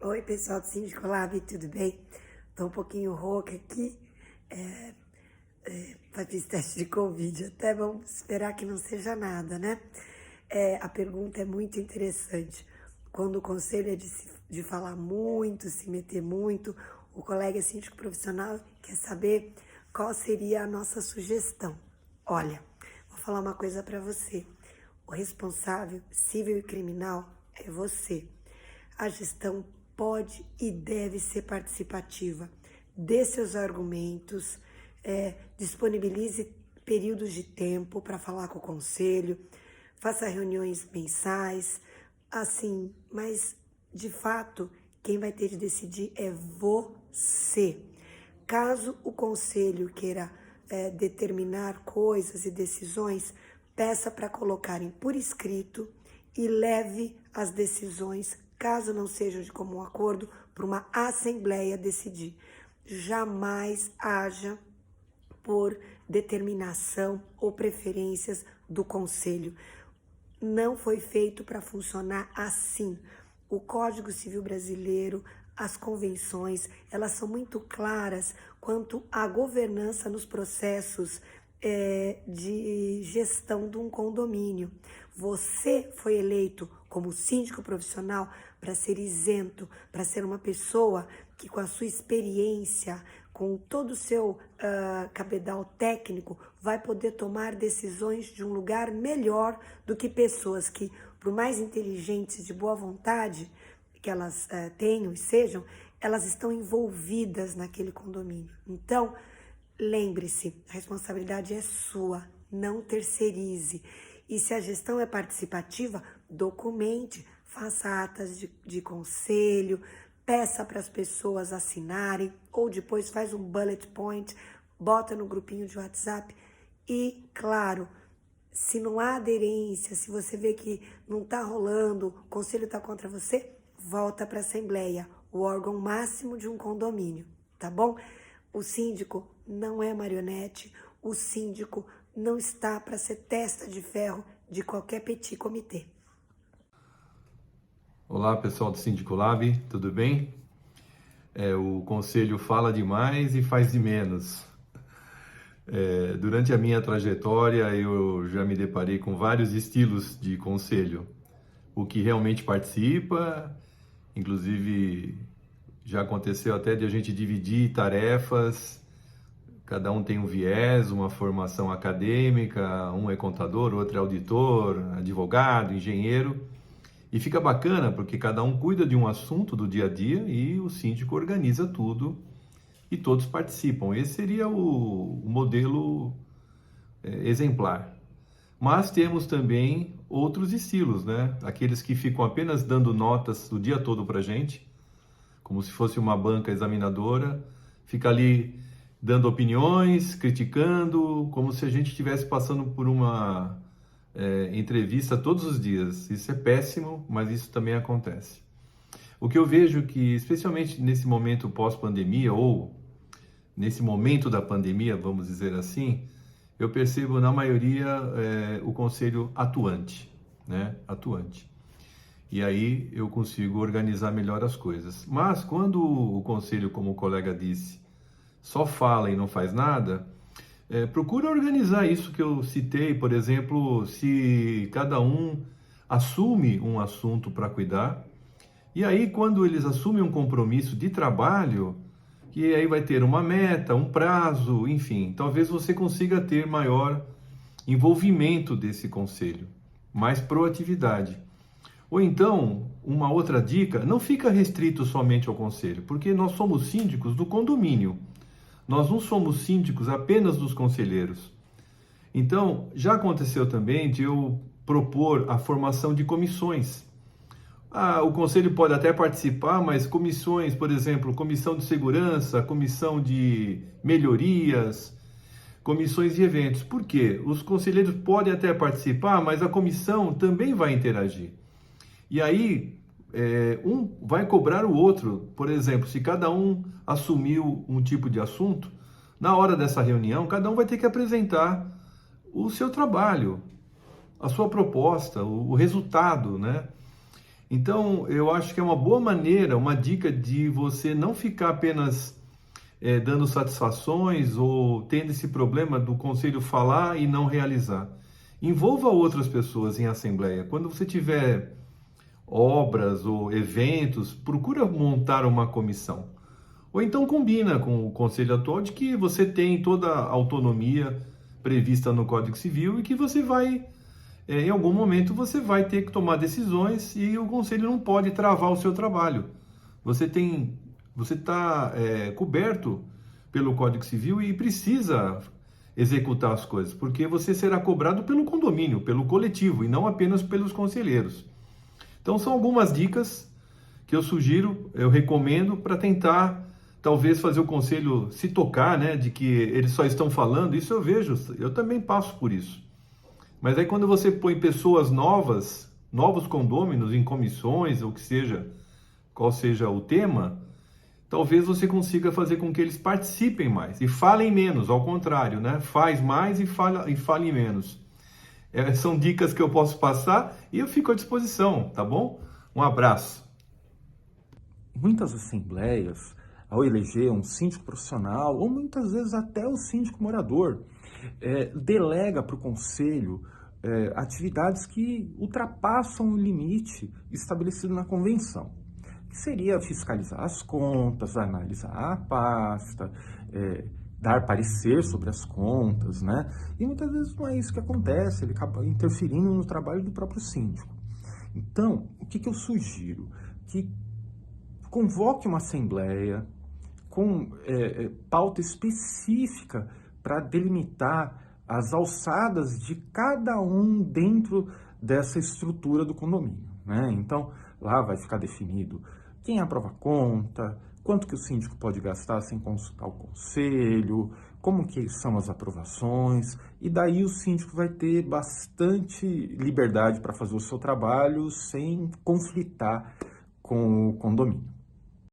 Oi, pessoal do Síndico Lab, tudo bem? Tô um pouquinho rouca aqui, fiz teste de Covid, até vamos esperar que não seja nada, né? A pergunta é muito interessante. Quando o conselho é de falar muito, se meter muito, o colega síndico profissional quer saber qual seria a nossa sugestão. Olha, vou falar uma coisa para você. O responsável civil e criminal é você. A gestão pode e deve ser participativa. Dê seus argumentos, disponibilize períodos de tempo para falar com o conselho, faça reuniões mensais, assim, mas de fato, quem vai ter de decidir é você. Caso o conselho queira determinar coisas e decisões, peça para colocarem por escrito e leve as decisões, caso não sejam de comum acordo, para uma assembleia decidir. Jamais haja por determinação ou preferências do conselho. Não foi feito para funcionar assim. O Código Civil Brasileiro, as convenções, elas são muito claras quanto à governança nos processos de gestão de um condomínio. Você foi eleito como síndico profissional para ser isento, para ser uma pessoa que com a sua experiência, com todo o seu cabedal técnico, vai poder tomar decisões de um lugar melhor do que pessoas que, por mais inteligentes, de boa vontade que elas tenham e sejam, elas estão envolvidas naquele condomínio. Então, lembre-se, a responsabilidade é sua, não terceirize. E se a gestão é participativa, documente, faça atas de conselho, peça para as pessoas assinarem, ou depois faz um bullet point, bota no grupinho de WhatsApp. E, claro, se não há aderência, se você vê que não está rolando, o conselho está contra você, volta para a assembleia, o órgão máximo de um condomínio, tá bom? O síndico não é marionete, o síndico não está para ser testa de ferro de qualquer petit comitê. Olá, pessoal do Síndico Lab, tudo bem? O conselho fala demais e faz de menos. Durante a minha trajetória, eu já me deparei com vários estilos de conselho. O que realmente participa, inclusive já aconteceu até de a gente dividir tarefas, cada um tem um viés, uma formação acadêmica, um é contador, outro é auditor, advogado, engenheiro. E fica bacana porque cada um cuida de um assunto do dia a dia e o síndico organiza tudo e todos participam. Esse seria o modelo exemplar. Mas temos também outros estilos, né? Aqueles que ficam apenas dando notas o dia todo para a gente, como se fosse uma banca examinadora, fica ali dando opiniões, criticando, como se a gente estivesse passando por uma entrevista todos os dias. Isso é péssimo, mas isso também acontece. O que eu vejo que, especialmente nesse momento pós-pandemia, ou nesse momento da pandemia, vamos dizer assim, eu percebo na maioria o conselho atuante, né? Atuante. E aí eu consigo organizar melhor as coisas. Mas quando o conselho, como o colega disse, só fala e não faz nada, procura organizar isso que eu citei, por exemplo, se cada um assume um assunto para cuidar, e aí quando eles assumem um compromisso de trabalho, que aí vai ter uma meta, um prazo, enfim, talvez você consiga ter maior envolvimento desse conselho, mais proatividade. Ou então, uma outra dica, não fica restrito somente ao conselho, porque nós somos síndicos do condomínio. Nós não somos síndicos apenas dos conselheiros. Então, já aconteceu também de eu propor a formação de comissões. O conselho pode até participar, mas comissões, por exemplo, comissão de segurança, comissão de melhorias, comissões de eventos. Por quê? Os conselheiros podem até participar, mas a comissão também vai interagir. E aí, um vai cobrar o outro. Por exemplo, se cada um assumiu um tipo de assunto, na hora dessa reunião, cada um vai ter que apresentar o seu trabalho, a sua proposta, o resultado, né? Então, eu acho que é uma boa maneira, uma dica de você não ficar apenas dando satisfações ou tendo esse problema do conselho falar e não realizar. Envolva outras pessoas em assembleia. Quando você tiver obras ou eventos, procura montar uma comissão. Ou então combina com o conselho atual de que você tem toda a autonomia prevista no Código Civil e que você vai, em algum momento, você vai ter que tomar decisões e o conselho não pode travar o seu trabalho. Você está coberto pelo Código Civil e precisa executar as coisas, porque você será cobrado pelo condomínio, pelo coletivo e não apenas pelos conselheiros. Então são algumas dicas que eu sugiro, eu recomendo para tentar talvez fazer o conselho se tocar, né, de que eles só estão falando. Isso eu vejo, eu também passo por isso. Mas aí quando você põe pessoas novas, novos condôminos em comissões, ou que seja, qual seja o tema, talvez você consiga fazer com que eles participem mais e falem menos, ao contrário, né? Faz mais e fale menos. São dicas que eu posso passar e eu fico à disposição, tá bom? Um abraço. Muitas assembleias, ao eleger um síndico profissional, ou muitas vezes até o síndico morador, delega para o conselho atividades que ultrapassam o limite estabelecido na convenção, que seria fiscalizar as contas, analisar a pasta, dar parecer sobre as contas, né? E muitas vezes não é isso que acontece, ele acaba interferindo no trabalho do próprio síndico. Então, o que eu sugiro? Que convoque uma assembleia com pauta específica para delimitar as alçadas de cada um dentro dessa estrutura do condomínio, né? Então, lá vai ficar definido quem aprova a conta, quanto que o síndico pode gastar sem consultar o conselho, como que são as aprovações, e daí o síndico vai ter bastante liberdade para fazer o seu trabalho sem conflitar com o condomínio.